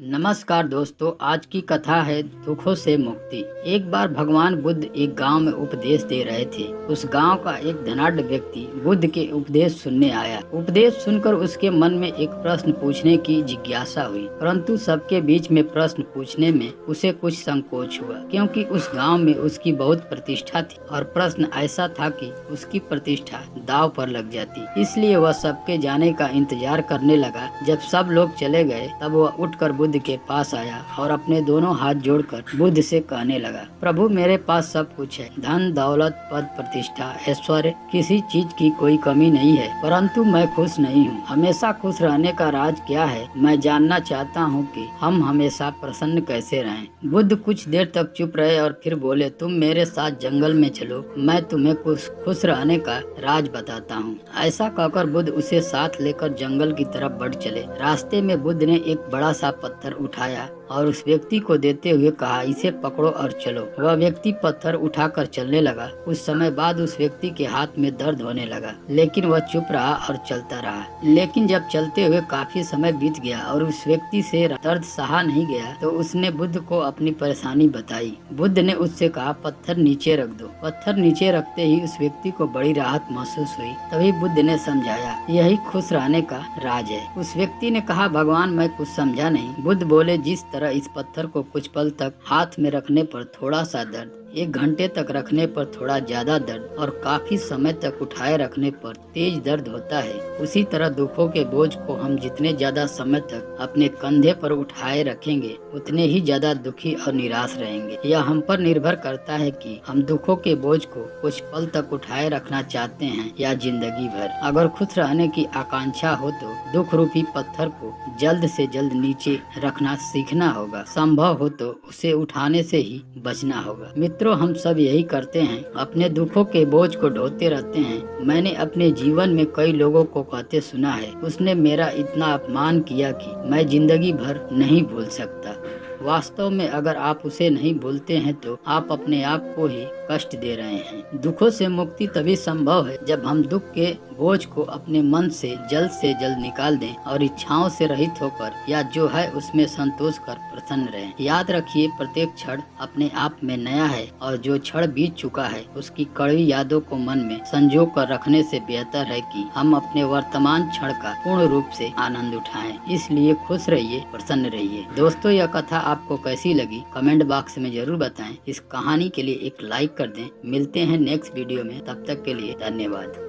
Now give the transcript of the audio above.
नमस्कार दोस्तों, आज की कथा है दुखों से मुक्ति। एक बार भगवान बुद्ध एक गांव में उपदेश दे रहे थे। उस गांव का एक धनाढ्य व्यक्ति बुद्ध के उपदेश सुनने आया। उपदेश सुनकर उसके मन में एक प्रश्न पूछने की जिज्ञासा हुई, परंतु सबके बीच में प्रश्न पूछने में उसे कुछ संकोच हुआ, क्योंकि उस गांव में उसकी बहुत प्रतिष्ठा थी और प्रश्न ऐसा था कि उसकी प्रतिष्ठा दांव पर लग जाती। इसलिए वह सबके जाने का इंतजार करने लगा। जब सब लोग चले गए तब वह उठकर बुद्ध के पास आया और अपने दोनों हाथ जोड़कर बुद्ध से कहने लगा, प्रभु, मेरे पास सब कुछ है, धन दौलत पद प्रतिष्ठा ऐश्वर्य, किसी चीज की कोई कमी नहीं है, परंतु मैं खुश नहीं हूँ। हमेशा खुश रहने का राज क्या है? मैं जानना चाहता हूँ कि हम हमेशा प्रसन्न कैसे रहें। बुद्ध कुछ देर तक चुप रहे और फिर बोले, तुम मेरे साथ जंगल में चलो, मैं तुम्हें खुश रहने का राज बताता हूँ। ऐसा कहकर बुद्ध उसे साथ लेकर जंगल की तरफ बढ़ चले। रास्ते में बुद्ध ने एक बड़ा सा पत्थर उठाया और उस व्यक्ति को देते हुए कहा, इसे पकड़ो और चलो। वह व्यक्ति पत्थर उठाकर चलने लगा। कुछ समय बाद उस व्यक्ति के हाथ में दर्द होने लगा, लेकिन वह चुप रहा और चलता रहा। लेकिन जब चलते हुए काफी समय बीत गया और उस व्यक्ति से दर्द सहा नहीं गया, तो उसने बुद्ध को अपनी परेशानी बताई। बुद्ध ने उससे कहा, पत्थर नीचे रख दो। पत्थर नीचे रखते ही उस व्यक्ति को बड़ी राहत महसूस हुई। तभी बुद्ध ने समझाया, यही खुश रहने का राज है। उस व्यक्ति ने कहा, भगवान, मैं कुछ समझा नहीं। बुद्ध बोले, जिस तरह इस पत्थर को कुछ पल तक हाथ में रखने पर थोड़ा सा दर्द, 1 घंटे तक रखने पर थोड़ा ज्यादा दर्द और काफी समय तक उठाए रखने पर तेज दर्द होता है, उसी तरह दुखों के बोझ को हम जितने ज्यादा समय तक अपने कंधे पर उठाए रखेंगे, उतने ही ज्यादा दुखी और निराश रहेंगे। यह हम पर निर्भर करता है कि हम दुखों के बोझ को कुछ पल तक उठाए रखना चाहते हैं या जिंदगी भर। अगर खुश रहने की आकांक्षा हो तो दुख रूपी पत्थर को जल्द से जल्द नीचे रखना सीखना होगा। संभव हो तो उसे उठाने से ही बचना होगा। मित्रों, हम सब यही करते हैं, अपने दुखों के बोझ को ढोते रहते हैं। मैंने अपने जीवन में कई लोगों को कहते सुना है, उसने मेरा इतना अपमान किया कि मैं जिंदगी भर नहीं भूल सकता। वास्तव में अगर आप उसे नहीं भूलते हैं तो आप अपने आप को ही कष्ट दे रहे हैं। दुखों से मुक्ति तभी संभव है जब हम दुख के बोझ को अपने मन से जल्द निकाल दें और इच्छाओं से रहित होकर या जो है उसमें संतोष कर प्रसन्न रहें। याद रखिए, प्रत्येक क्षण अपने आप में नया है और जो क्षण बीत चुका है उसकी कड़वी यादों को मन में संजो कर रखने से बेहतर है कि हम अपने वर्तमान क्षण का पूर्ण रूप से आनंद उठाएं। इसलिए खुश रहिए, प्रसन्न रहिए। दोस्तों, यह कथा आपको कैसी लगी कमेंट बॉक्स में जरूर बताएं। इस कहानी के लिए एक लाइक कर दें। मिलते हैं नेक्स्ट वीडियो में, तब तक के लिए धन्यवाद।